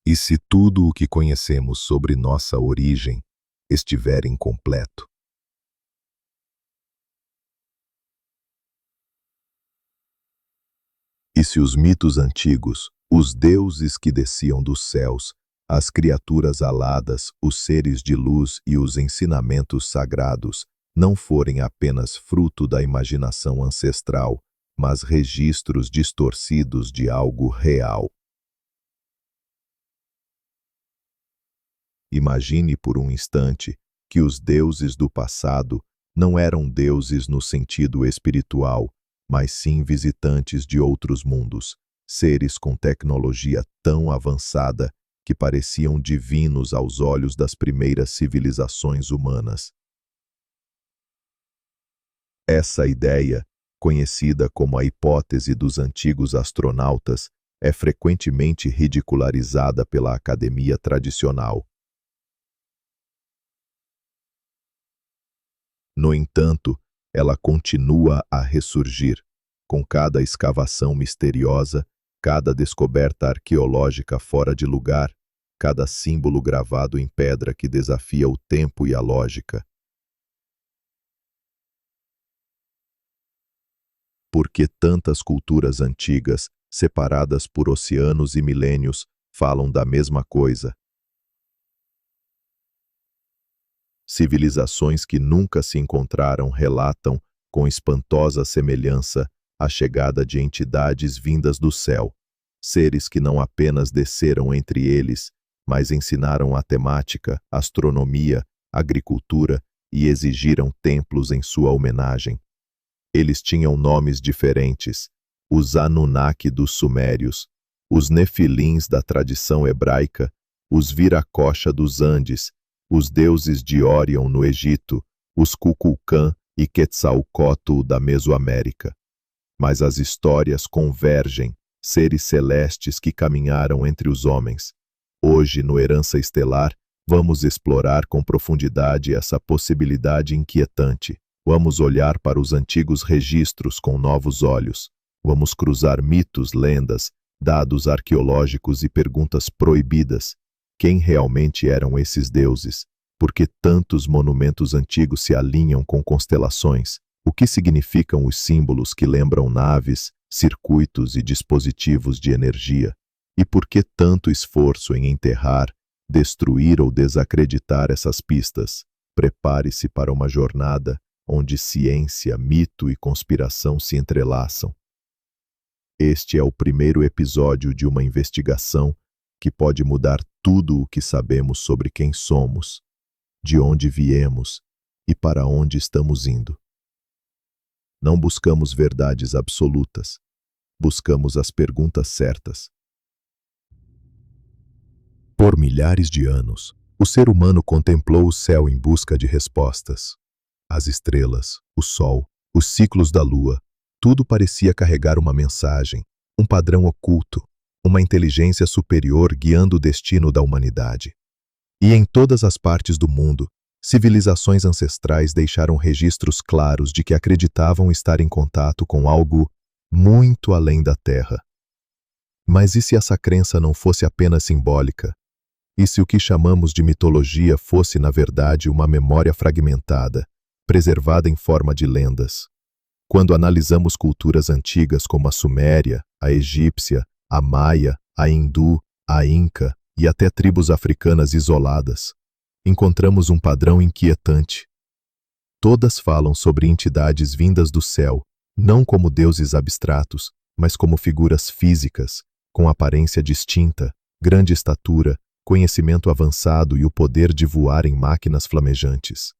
E se tudo o que conhecemos sobre nossa origem estiver incompleto? E se os mitos antigos, os deuses que desciam dos céus, as criaturas aladas, os seres de luz e os ensinamentos sagrados não forem apenas fruto da imaginação ancestral, mas registros distorcidos de algo real? Imagine por um instante que os deuses do passado não eram deuses no sentido espiritual, mas sim visitantes de outros mundos, seres com tecnologia tão avançada que pareciam divinos aos olhos das primeiras civilizações humanas. Essa ideia, conhecida como a hipótese dos antigos astronautas, é frequentemente ridicularizada pela academia tradicional. No entanto, ela continua a ressurgir, com cada escavação misteriosa, cada descoberta arqueológica fora de lugar, cada símbolo gravado em pedra que desafia o tempo e a lógica. Por que tantas culturas antigas, separadas por oceanos e milênios, falam da mesma coisa? Civilizações que nunca se encontraram relatam, com espantosa semelhança, a chegada de entidades vindas do céu, seres que não apenas desceram entre eles, mas ensinaram a temática, astronomia, agricultura e exigiram templos em sua homenagem. Eles tinham nomes diferentes: os Anunnaki dos Sumérios, os Nefilins da tradição hebraica, os Viracocha dos Andes, os deuses de Órion no Egito, os Kukulkan e Quetzalcóatl da Mesoamérica. Mas as histórias convergem, seres celestes que caminharam entre os homens. Hoje, no Herança Estelar, vamos explorar com profundidade essa possibilidade inquietante. Vamos olhar para os antigos registros com novos olhos. Vamos cruzar mitos, lendas, dados arqueológicos e perguntas proibidas. Quem realmente eram esses deuses? Por que tantos monumentos antigos se alinham com constelações? O que significam os símbolos que lembram naves, circuitos e dispositivos de energia? E por que tanto esforço em enterrar, destruir ou desacreditar essas pistas? Prepare-se para uma jornada onde ciência, mito e conspiração se entrelaçam. Este é o primeiro episódio de uma investigação que pode mudar tudo o que sabemos sobre quem somos, de onde viemos e para onde estamos indo. Não buscamos verdades absolutas, buscamos as perguntas certas. Por milhares de anos, o ser humano contemplou o céu em busca de respostas. As estrelas, o sol, os ciclos da lua, tudo parecia carregar uma mensagem, um padrão oculto, uma inteligência superior guiando o destino da humanidade. E em todas as partes do mundo, civilizações ancestrais deixaram registros claros de que acreditavam estar em contato com algo muito além da Terra. Mas e se essa crença não fosse apenas simbólica? E se o que chamamos de mitologia fosse, na verdade, uma memória fragmentada, preservada em forma de lendas? Quando analisamos culturas antigas como a Suméria, a egípcia, a maia, a hindu, a inca e até tribos africanas isoladas, encontramos um padrão inquietante. Todas falam sobre entidades vindas do céu, não como deuses abstratos, mas como figuras físicas, com aparência distinta, grande estatura, conhecimento avançado e o poder de voar em máquinas flamejantes.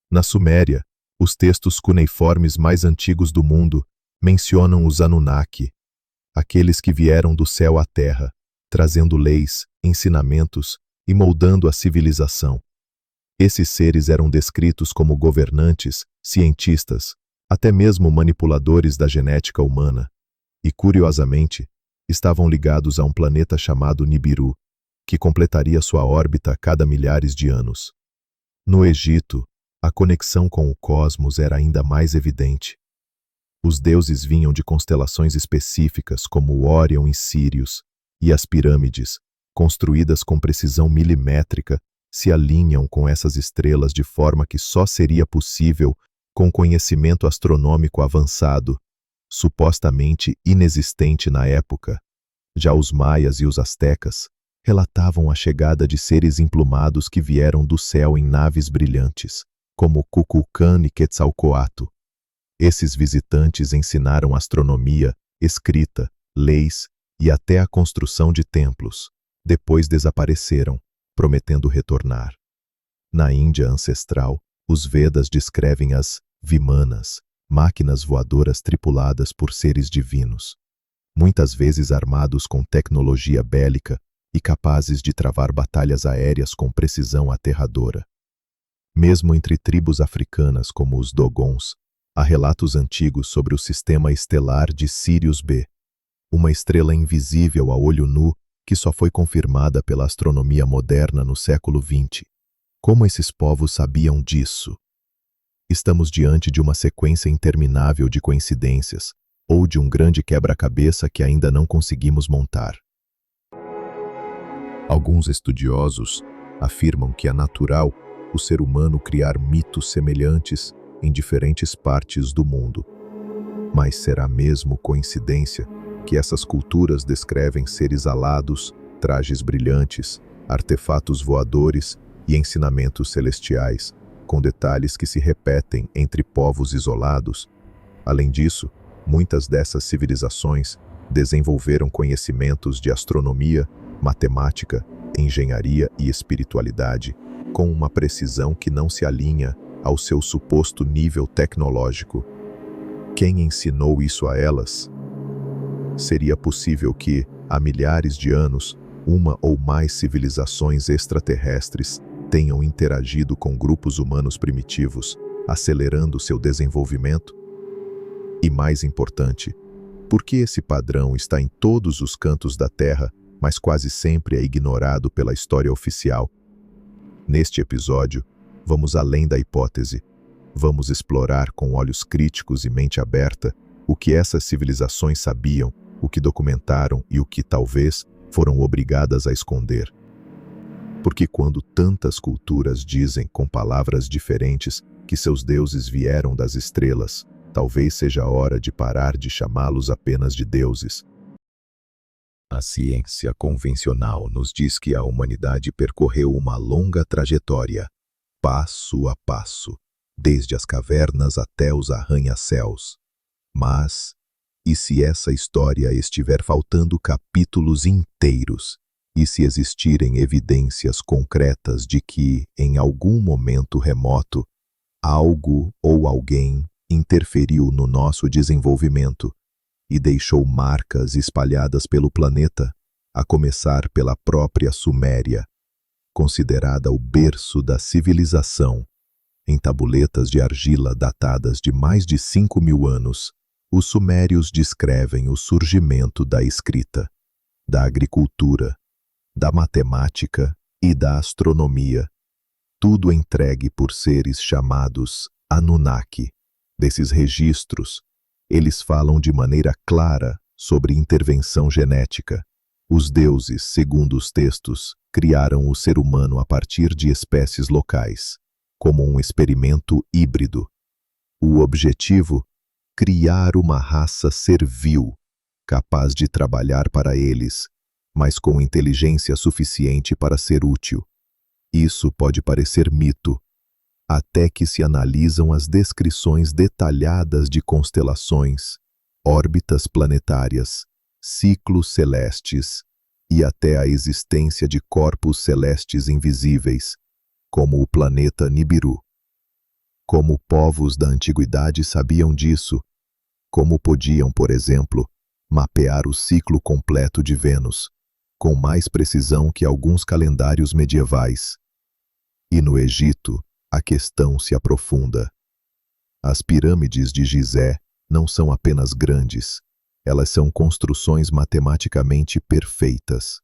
Na Suméria, os textos cuneiformes mais antigos do mundo mencionam os Anunnaki, aqueles que vieram do céu à terra, trazendo leis, ensinamentos e moldando a civilização. Esses seres eram descritos como governantes, cientistas, até mesmo manipuladores da genética humana, e, curiosamente, estavam ligados a um planeta chamado Nibiru, que completaria sua órbita a cada milhares de anos. No Egito, a conexão com o cosmos era ainda mais evidente. Os deuses vinham de constelações específicas como Órion e Sírius, e as pirâmides, construídas com precisão milimétrica, se alinham com essas estrelas de forma que só seria possível com conhecimento astronômico avançado, supostamente inexistente na época. Já os maias e os astecas relatavam a chegada de seres emplumados que vieram do céu em naves brilhantes, como Cuculcán e Quetzalcoatl. Esses visitantes ensinaram astronomia, escrita, leis e até a construção de templos. Depois desapareceram, prometendo retornar. Na Índia ancestral, os Vedas descrevem as Vimanas, máquinas voadoras tripuladas por seres divinos, muitas vezes armados com tecnologia bélica e capazes de travar batalhas aéreas com precisão aterradora. Mesmo entre tribos africanas como os Dogons, há relatos antigos sobre o sistema estelar de Sirius B, uma estrela invisível a olho nu que só foi confirmada pela astronomia moderna no século XX. Como esses povos sabiam disso? Estamos diante de uma sequência interminável de coincidências, ou de um grande quebra-cabeça que ainda não conseguimos montar. Alguns estudiosos afirmam que é natural o ser humano criar mitos semelhantes em diferentes partes do mundo. Mas será mesmo coincidência que essas culturas descrevem seres alados, trajes brilhantes, artefatos voadores e ensinamentos celestiais, com detalhes que se repetem entre povos isolados? Além disso, muitas dessas civilizações desenvolveram conhecimentos de astronomia, matemática, engenharia e espiritualidade, com uma precisão que não se alinha ao seu suposto nível tecnológico. Quem ensinou isso a elas? Seria possível que, há milhares de anos, uma ou mais civilizações extraterrestres tenham interagido com grupos humanos primitivos, acelerando seu desenvolvimento? E mais importante, por que esse padrão está em todos os cantos da Terra, mas quase sempre é ignorado pela história oficial? Neste episódio, vamos além da hipótese. Vamos explorar com olhos críticos e mente aberta o que essas civilizações sabiam, o que documentaram e o que, talvez, foram obrigadas a esconder. Porque quando tantas culturas dizem com palavras diferentes que seus deuses vieram das estrelas, talvez seja a hora de parar de chamá-los apenas de deuses. A ciência convencional nos diz que a humanidade percorreu uma longa trajetória, passo a passo, desde as cavernas até os arranha-céus. Mas, e se essa história estiver faltando capítulos inteiros? E se existirem evidências concretas de que, em algum momento remoto, algo ou alguém interferiu no nosso desenvolvimento e deixou marcas espalhadas pelo planeta, a começar pela própria Suméria, considerada o berço da civilização? Em tabuletas de argila datadas de mais de 5.000 anos, os sumérios descrevem o surgimento da escrita, da agricultura, da matemática e da astronomia, tudo entregue por seres chamados Anunnaki. Desses registros, eles falam de maneira clara sobre intervenção genética. Os deuses, segundo os textos, criaram o ser humano a partir de espécies locais, como um experimento híbrido. O objetivo? Criar uma raça servil, capaz de trabalhar para eles, mas com inteligência suficiente para ser útil. Isso pode parecer mito, até que se analisam as descrições detalhadas de constelações, órbitas planetárias, ciclos celestes e até a existência de corpos celestes invisíveis, como o planeta Nibiru. Como povos da antiguidade sabiam disso? Como podiam, por exemplo, mapear o ciclo completo de Vênus, com mais precisão que alguns calendários medievais? E no Egito, a questão se aprofunda. As pirâmides de Gizé não são apenas grandes, elas são construções matematicamente perfeitas.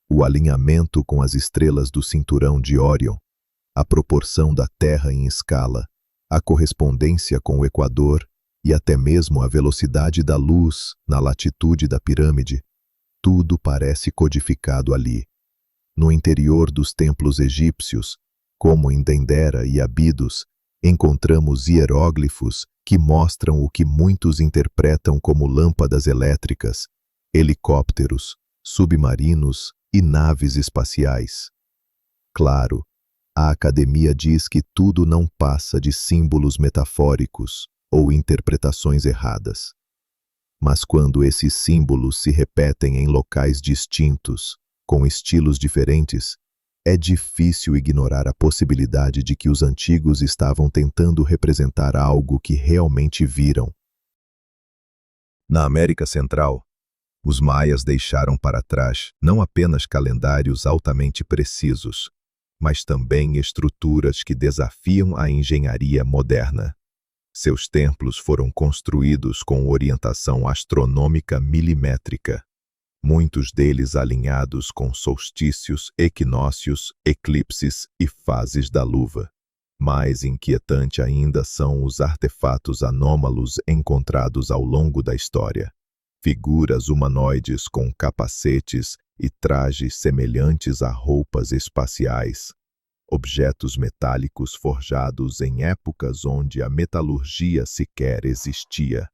O alinhamento com as estrelas do cinturão de Órion, a proporção da Terra em escala, a correspondência com o Equador e até mesmo a velocidade da luz na latitude da pirâmide, Tudo parece codificado ali. No interior dos templos egípcios, como em Dendera e Abidos, encontramos hieróglifos que mostram o que muitos interpretam como lâmpadas elétricas, helicópteros, submarinos e naves espaciais. Claro, a academia diz que tudo não passa de símbolos metafóricos ou interpretações erradas. Mas quando esses símbolos se repetem em locais distintos, com estilos diferentes, é difícil ignorar a possibilidade de que os antigos estavam tentando representar algo que realmente viram. Na América Central, os maias deixaram para trás não apenas calendários altamente precisos, mas também estruturas que desafiam a engenharia moderna. Seus templos foram construídos com orientação astronômica milimétrica, muitos deles alinhados com solstícios, equinócios, eclipses e fases da lua. Mais inquietante ainda são os artefatos anômalos encontrados ao longo da história. Figuras humanoides com capacetes e trajes semelhantes a roupas espaciais. Objetos metálicos forjados em épocas onde a metalurgia sequer existia.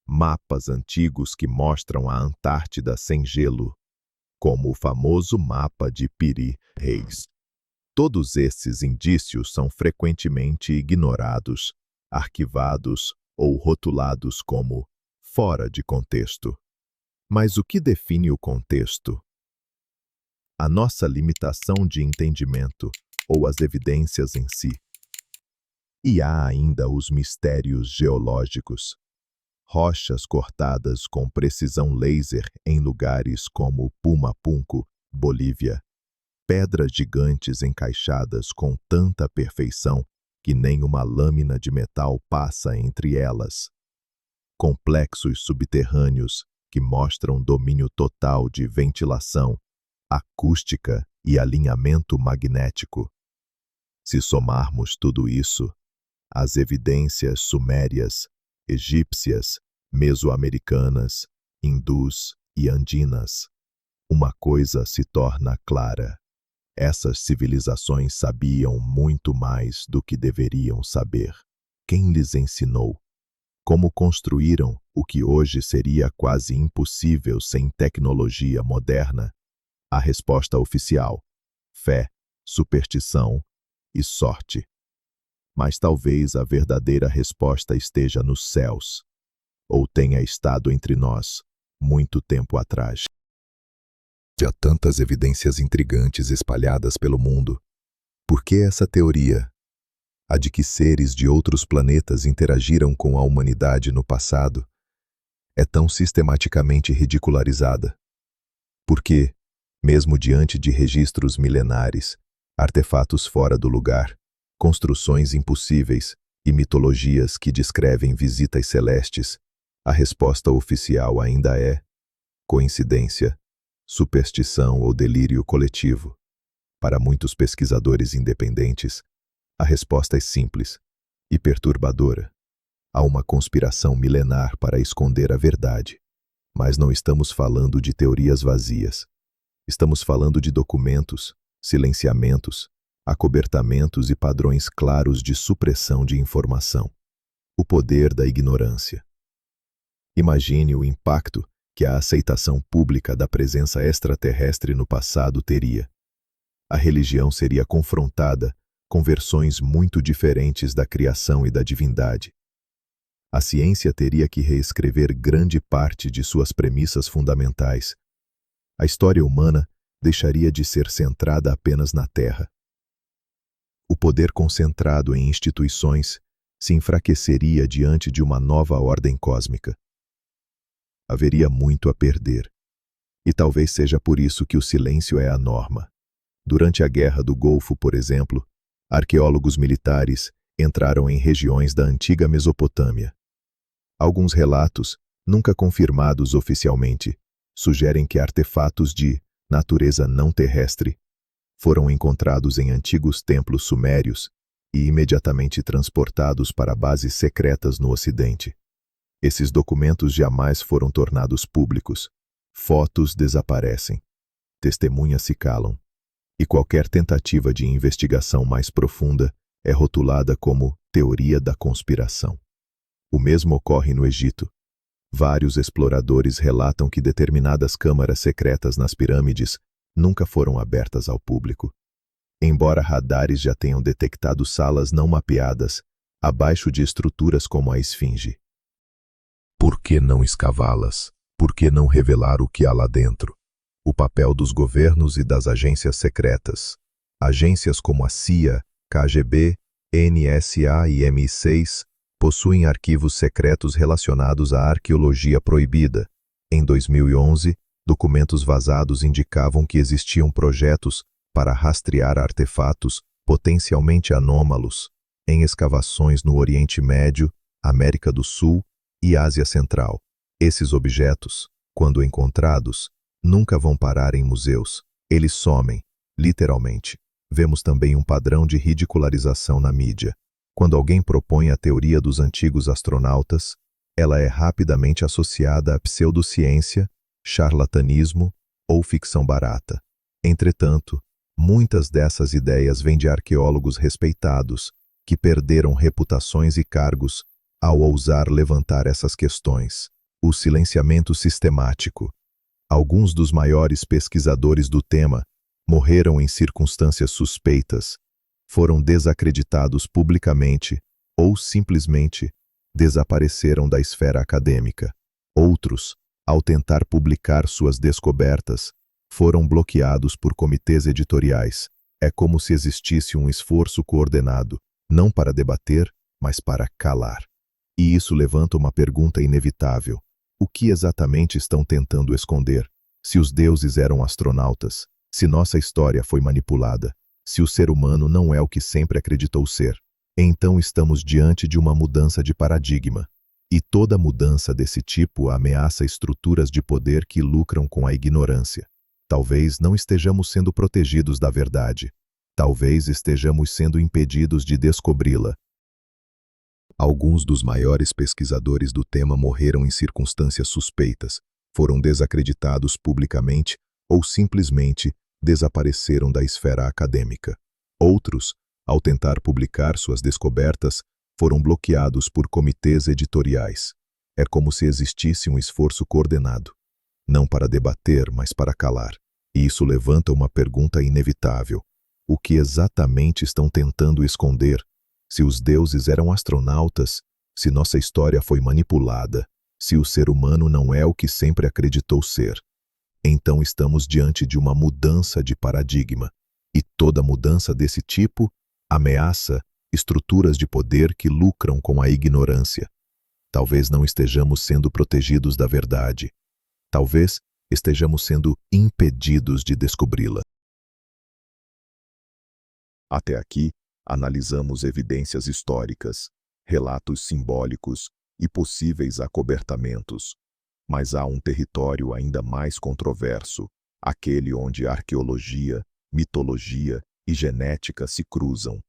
Mapas antigos que mostram a Antártida sem gelo, como o famoso mapa de Piri Reis. Todos esses indícios são frequentemente ignorados, arquivados ou rotulados como fora de contexto. Mas o que define o contexto? A nossa limitação de entendimento ou as evidências em si. E há ainda os mistérios geológicos. Rochas cortadas com precisão laser em lugares como Pumapunku, Bolívia. Pedras gigantes encaixadas com tanta perfeição que nem uma lâmina de metal passa entre elas. Complexos subterrâneos que mostram domínio total de ventilação, acústica e alinhamento magnético. Se somarmos tudo isso, as evidências sumérias, egípcias, mesoamericanas, hindus e andinas, uma coisa se torna clara. Essas civilizações sabiam muito mais do que deveriam saber. Quem lhes ensinou? Como construíram o que hoje seria quase impossível sem tecnologia moderna? A resposta oficial: fé, superstição e sorte. Mas talvez a verdadeira resposta esteja nos céus, ou tenha estado entre nós muito tempo atrás. Há tantas evidências intrigantes espalhadas pelo mundo. Por que essa teoria, a de que seres de outros planetas interagiram com a humanidade no passado, é tão sistematicamente ridicularizada? Por que, mesmo diante de registros milenares, artefatos fora do lugar, construções impossíveis e mitologias que descrevem visitas celestes, a resposta oficial ainda é coincidência, superstição ou delírio coletivo? Para muitos pesquisadores independentes, a resposta é simples e perturbadora. Há uma conspiração milenar para esconder a verdade. Mas não estamos falando de teorias vazias. Estamos falando de documentos, silenciamentos, acobertamentos e padrões claros de supressão de informação. O poder da ignorância. Imagine o impacto que a aceitação pública da presença extraterrestre no passado teria. A religião seria confrontada com versões muito diferentes da criação e da divindade. A ciência teria que reescrever grande parte de suas premissas fundamentais. A história humana deixaria de ser centrada apenas na Terra. O poder concentrado em instituições se enfraqueceria diante de uma nova ordem cósmica. Haveria muito a perder. E talvez seja por isso que o silêncio é a norma. Durante a Guerra do Golfo, por exemplo, arqueólogos militares entraram em regiões da antiga Mesopotâmia. Alguns relatos, nunca confirmados oficialmente, sugerem que artefatos de natureza não terrestre foram encontrados em antigos templos sumérios e imediatamente transportados para bases secretas no Ocidente. Esses documentos jamais foram tornados públicos, Fotos desaparecem, testemunhas se calam, e qualquer tentativa de investigação mais profunda é rotulada como teoria da conspiração. O mesmo ocorre no Egito. Vários exploradores relatam que determinadas câmaras secretas nas pirâmides nunca foram abertas ao público. Embora radares já tenham detectado salas não mapeadas abaixo de estruturas como a Esfinge. Por que não escavá-las? Por que não revelar o que há lá dentro? O papel dos governos e das agências secretas. Agências como a CIA, KGB, NSA e MI6 possuem arquivos secretos relacionados à arqueologia proibida. Em 2011, documentos vazados indicavam que existiam projetos para rastrear artefatos potencialmente anômalos em escavações no Oriente Médio, América do Sul e Ásia Central. Esses objetos, quando encontrados, nunca vão parar em museus. Eles somem, literalmente. Vemos também um padrão de ridicularização na mídia. Quando alguém propõe a teoria dos antigos astronautas, ela é rapidamente associada à pseudociência, charlatanismo ou ficção barata. Entretanto, muitas dessas ideias vêm de arqueólogos respeitados, que perderam reputações e cargos ao ousar levantar essas questões. O silenciamento sistemático. Alguns dos maiores pesquisadores do tema morreram em circunstâncias suspeitas, foram desacreditados publicamente ou simplesmente desapareceram da esfera acadêmica. Outros, ao tentar publicar suas descobertas, foram bloqueados por comitês editoriais. É como se existisse um esforço coordenado, não para debater, mas para calar. E isso levanta uma pergunta inevitável. O que exatamente estão tentando esconder? Se os deuses eram astronautas, se nossa história foi manipulada, se o ser humano não é o que sempre acreditou ser, então estamos diante de uma mudança de paradigma. E toda mudança desse tipo ameaça estruturas de poder que lucram com a ignorância. Talvez não estejamos sendo protegidos da verdade. Talvez estejamos sendo impedidos de descobri-la. Alguns dos maiores pesquisadores do tema morreram em circunstâncias suspeitas, foram desacreditados publicamente ou simplesmente desapareceram da esfera acadêmica. Outros, ao tentar publicar suas descobertas, foram bloqueados por comitês editoriais. É como se existisse um esforço coordenado, não para debater, mas para calar. E isso levanta uma pergunta inevitável. O que exatamente estão tentando esconder? Se os deuses eram astronautas, se nossa história foi manipulada, se o ser humano não é o que sempre acreditou ser, então estamos diante de uma mudança de paradigma. E toda mudança desse tipo ameaça estruturas de poder que lucram com a ignorância. Talvez não estejamos sendo protegidos da verdade. Talvez estejamos sendo impedidos de descobri-la. Até aqui, analisamos evidências históricas, relatos simbólicos e possíveis acobertamentos. Mas há um território ainda mais controverso, aquele onde arqueologia, mitologia e genética se cruzam.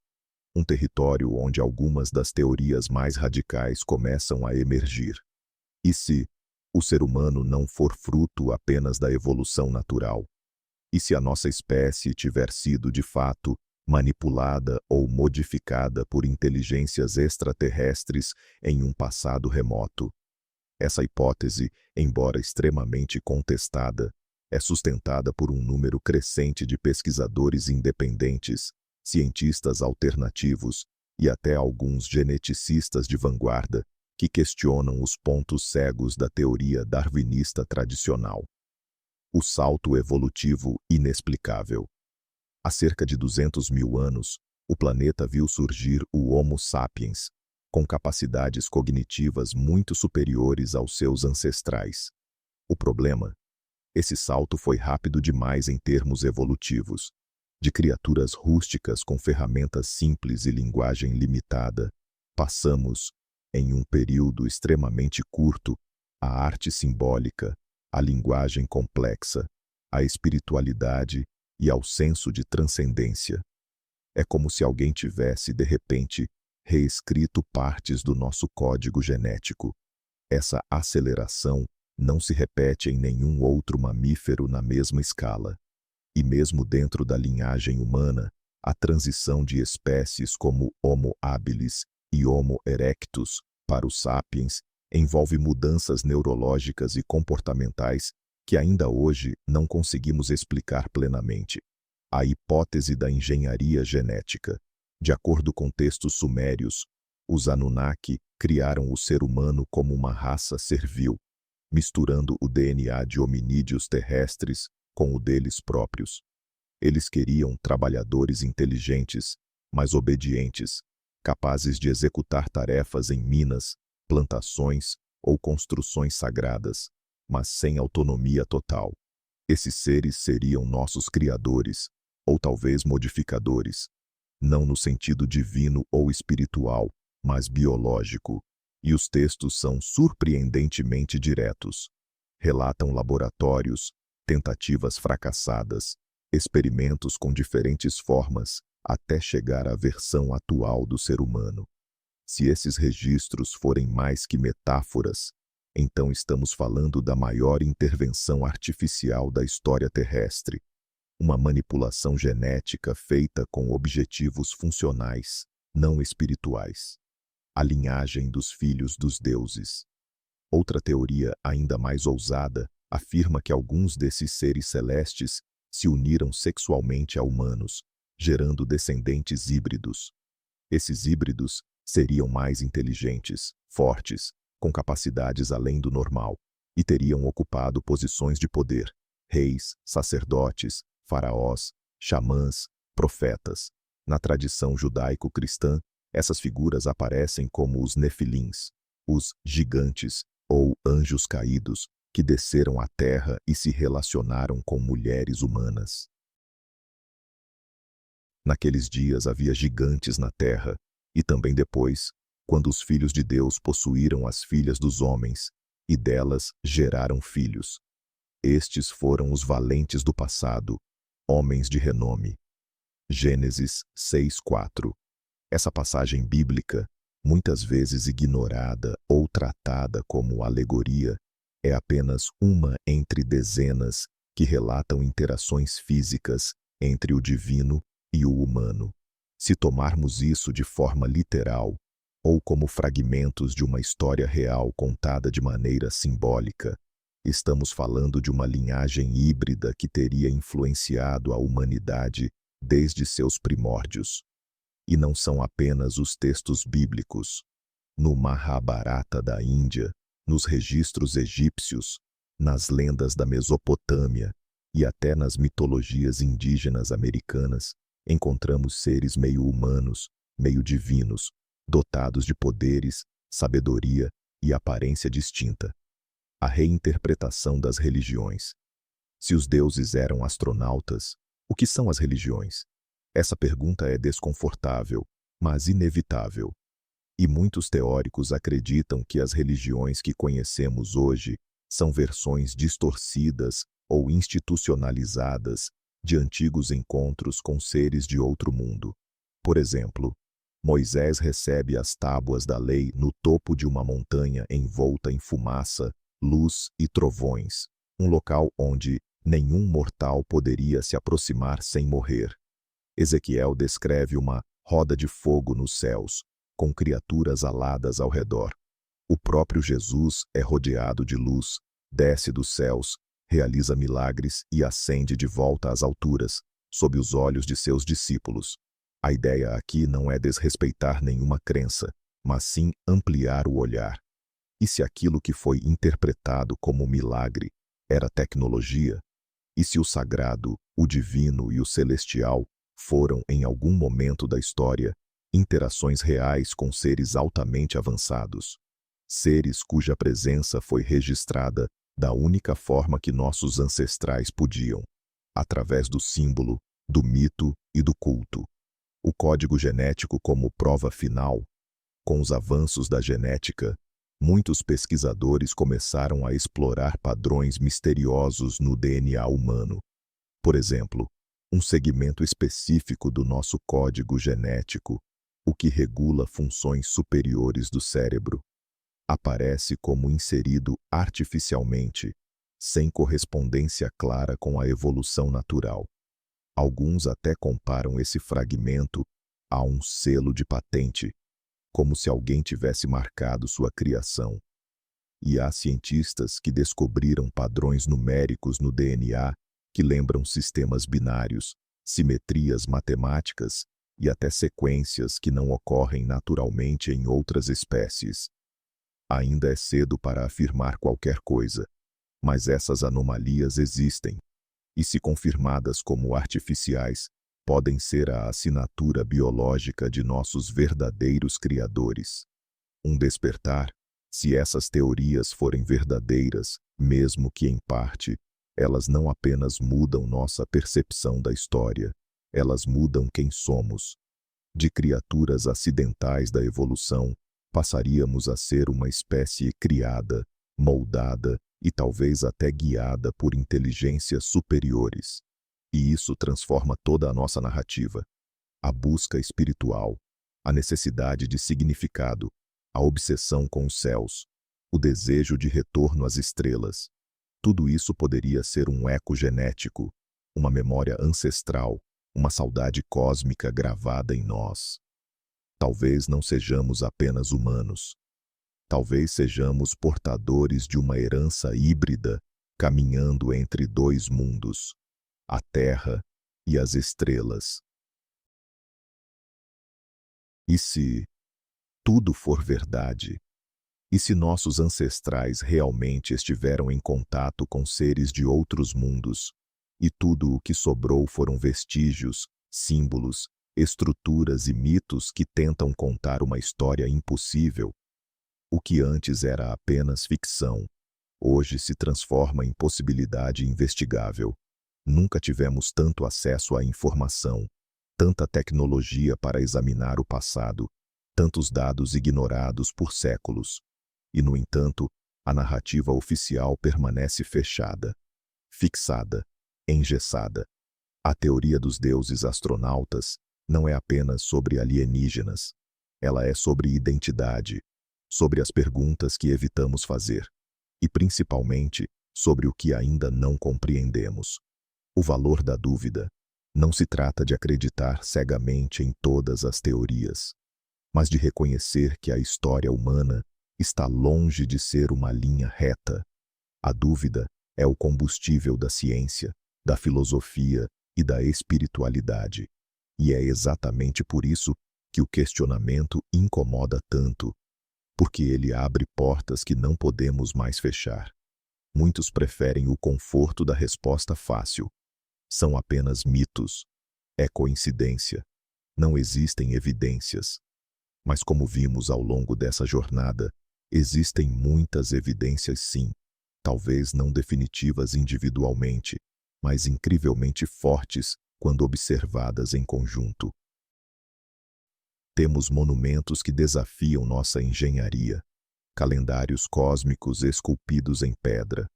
Um território onde algumas das teorias mais radicais começam a emergir. E se o ser humano não for fruto apenas da evolução natural? E se a nossa espécie tiver sido, de fato, manipulada ou modificada por inteligências extraterrestres em um passado remoto? Essa hipótese, embora extremamente contestada, é sustentada por um número crescente de pesquisadores independentes, cientistas alternativos e até alguns geneticistas de vanguarda que questionam os pontos cegos da teoria darwinista tradicional. O salto evolutivo inexplicável. Há cerca de 200 mil anos, o planeta viu surgir o Homo sapiens, com capacidades cognitivas muito superiores aos seus ancestrais. O problema? Esse salto foi rápido demais em termos evolutivos. De criaturas rústicas com ferramentas simples e linguagem limitada, passamos, em um período extremamente curto, à arte simbólica, à linguagem complexa, à espiritualidade e ao senso de transcendência. É como se alguém tivesse, de repente, reescrito partes do nosso código genético. Essa aceleração não se repete em nenhum outro mamífero na mesma escala. E mesmo dentro da linhagem humana, a transição de espécies como Homo habilis e Homo erectus para os sapiens envolve mudanças neurológicas e comportamentais que ainda hoje não conseguimos explicar plenamente. A hipótese da engenharia genética. De acordo com textos sumérios, os Anunnaki criaram o ser humano como uma raça servil, misturando o DNA de hominídeos terrestres com o deles próprios. Eles queriam trabalhadores inteligentes, mas obedientes, capazes de executar tarefas em minas, plantações ou construções sagradas, mas sem autonomia total. Esses seres seriam nossos criadores, ou talvez modificadores, não no sentido divino ou espiritual, mas biológico. E os textos são surpreendentemente diretos. Relatam laboratórios, tentativas fracassadas, experimentos com diferentes formas, até chegar à versão atual do ser humano. Se esses registros forem mais que metáforas, então estamos falando da maior intervenção artificial da história terrestre, uma manipulação genética feita com objetivos funcionais, não espirituais. A linhagem dos filhos dos deuses. Outra teoria, ainda mais ousada, afirma que alguns desses seres celestes se uniram sexualmente a humanos, gerando descendentes híbridos. Esses híbridos seriam mais inteligentes, fortes, com capacidades além do normal, e teriam ocupado posições de poder: reis, sacerdotes, faraós, xamãs, profetas. Na tradição judaico-cristã, essas figuras aparecem como os nefilins, os gigantes ou anjos caídos, que desceram à terra e se relacionaram com mulheres humanas. Naqueles dias havia gigantes na terra, e também depois, quando os filhos de Deus possuíram as filhas dos homens, e delas geraram filhos. Estes foram os valentes do passado, homens de renome. Gênesis 6:4. Essa passagem bíblica, muitas vezes ignorada ou tratada como alegoria, é apenas uma entre dezenas que relatam interações físicas entre o divino e o humano. Se tomarmos isso de forma literal, ou como fragmentos de uma história real contada de maneira simbólica, estamos falando de uma linhagem híbrida que teria influenciado a humanidade desde seus primórdios. E não são apenas os textos bíblicos. No Mahabharata da Índia, nos registros egípcios, nas lendas da Mesopotâmia e até nas mitologias indígenas americanas, encontramos seres meio humanos, meio divinos, dotados de poderes, sabedoria e aparência distinta. A reinterpretação das religiões. Se os deuses eram astronautas, o que são as religiões? Essa pergunta é desconfortável, mas inevitável. E muitos teóricos acreditam que as religiões que conhecemos hoje são versões distorcidas ou institucionalizadas de antigos encontros com seres de outro mundo. Por exemplo, Moisés recebe as tábuas da lei no topo de uma montanha envolta em fumaça, luz e trovões, um local onde nenhum mortal poderia se aproximar sem morrer. Ezequiel descreve uma roda de fogo nos céus, com criaturas aladas ao redor. O próprio Jesus é rodeado de luz, desce dos céus, realiza milagres e ascende de volta às alturas, sob os olhos de seus discípulos. A ideia aqui não é desrespeitar nenhuma crença, mas sim ampliar o olhar. E se aquilo que foi interpretado como milagre era tecnologia? E se o sagrado, o divino e o celestial foram, em algum momento da história, interações reais com seres altamente avançados? Seres cuja presença foi registrada da única forma que nossos ancestrais podiam, através do símbolo, do mito e do culto. O código genético como prova final. Com os avanços da genética, muitos pesquisadores começaram a explorar padrões misteriosos no DNA humano. Por exemplo, um segmento específico do nosso código genético, o que regula funções superiores do cérebro. aparece como inserido artificialmente, sem correspondência clara com a evolução natural. Alguns até comparam esse fragmento a um selo de patente, como se alguém tivesse marcado sua criação. E há cientistas que descobriram padrões numéricos no DNA que lembram sistemas binários, simetrias matemáticas e até sequências que não ocorrem naturalmente em outras espécies. Ainda é cedo para afirmar qualquer coisa, mas essas anomalias existem, e se confirmadas como artificiais, podem ser a assinatura biológica de nossos verdadeiros criadores. Um despertar, se essas teorias forem verdadeiras, mesmo que em parte, elas não apenas mudam nossa percepção da história, elas mudam quem somos. De criaturas acidentais da evolução, passaríamos a ser uma espécie criada, moldada e talvez até guiada por inteligências superiores. E isso transforma toda a nossa narrativa. A busca espiritual, a necessidade de significado, a obsessão com os céus, o desejo de retorno às estrelas. Tudo isso poderia ser um eco genético, uma memória ancestral, uma saudade cósmica gravada em nós. Talvez não sejamos apenas humanos. Talvez sejamos portadores de uma herança híbrida, caminhando entre dois mundos, a Terra e as estrelas. E se tudo for verdade? E se nossos ancestrais realmente estiveram em contato com seres de outros mundos, e tudo o que sobrou foram vestígios, símbolos, estruturas e mitos que tentam contar uma história impossível? O que antes era apenas ficção, hoje se transforma em possibilidade investigável. Nunca tivemos tanto acesso à informação, tanta tecnologia para examinar o passado, tantos dados ignorados por séculos. E, no entanto, a narrativa oficial permanece fechada, fixada, engessada. A teoria dos deuses astronautas não é apenas sobre alienígenas. Ela é sobre identidade, sobre as perguntas que evitamos fazer, e principalmente sobre o que ainda não compreendemos. O valor da dúvida. Não se trata de acreditar cegamente em todas as teorias, mas de reconhecer que a história humana está longe de ser uma linha reta. A dúvida é o combustível da ciência, da filosofia e da espiritualidade. E é exatamente por isso que o questionamento incomoda tanto, porque ele abre portas que não podemos mais fechar. Muitos preferem o conforto da resposta fácil. São apenas mitos. É coincidência. Não existem evidências. Mas como vimos ao longo dessa jornada, existem muitas evidências sim, talvez não definitivas individualmente, mas incrivelmente fortes quando observadas em conjunto. Temos monumentos que desafiam nossa engenharia, calendários cósmicos esculpidos em pedra,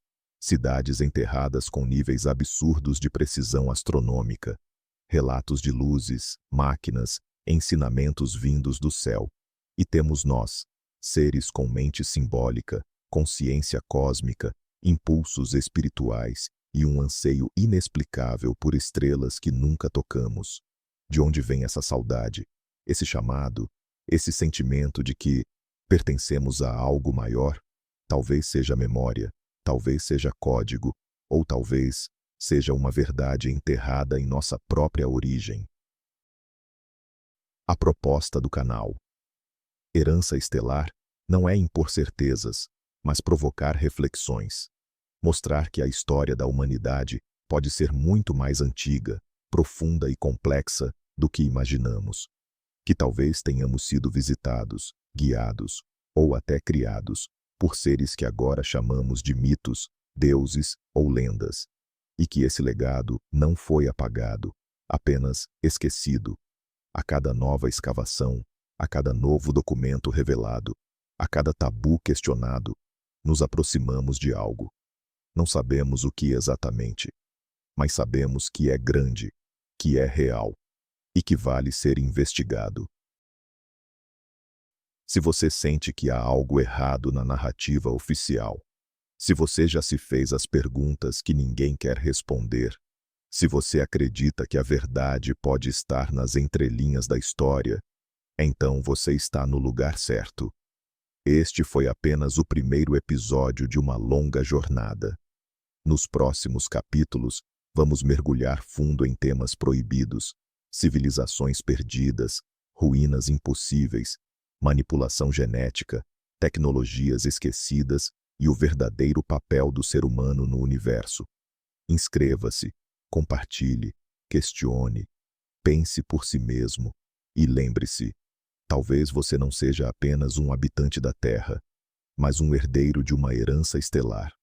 cidades enterradas com níveis absurdos de precisão astronômica, relatos de luzes, máquinas, ensinamentos vindos do céu. E temos nós, seres com mente simbólica, consciência cósmica, impulsos espirituais e um anseio inexplicável por estrelas que nunca tocamos. De onde vem essa saudade, esse chamado, esse sentimento de que pertencemos a algo maior? Talvez seja memória, talvez seja código, ou talvez seja uma verdade enterrada em nossa própria origem. A proposta do canal. Herança estelar não é impor certezas, mas provocar reflexões. Mostrar que a história da humanidade pode ser muito mais antiga, profunda e complexa do que imaginamos. Que talvez tenhamos sido visitados, guiados, ou até criados, por seres que agora chamamos de mitos, deuses ou lendas. E que esse legado não foi apagado, apenas esquecido. A cada nova escavação, a cada novo documento revelado, a cada tabu questionado, nos aproximamos de algo. Não sabemos o que exatamente, mas sabemos que é grande, que é real e que vale ser investigado. Se você sente que há algo errado na narrativa oficial, se você já se fez as perguntas que ninguém quer responder, se você acredita que a verdade pode estar nas entrelinhas da história, então você está no lugar certo. Este foi apenas o primeiro episódio de uma longa jornada. Nos próximos capítulos, vamos mergulhar fundo em temas proibidos, civilizações perdidas, ruínas impossíveis, manipulação genética, tecnologias esquecidas e o verdadeiro papel do ser humano no universo. Inscreva-se, compartilhe, questione, pense por si mesmo e lembre-se, talvez você não seja apenas um habitante da Terra, mas um herdeiro de uma herança estelar.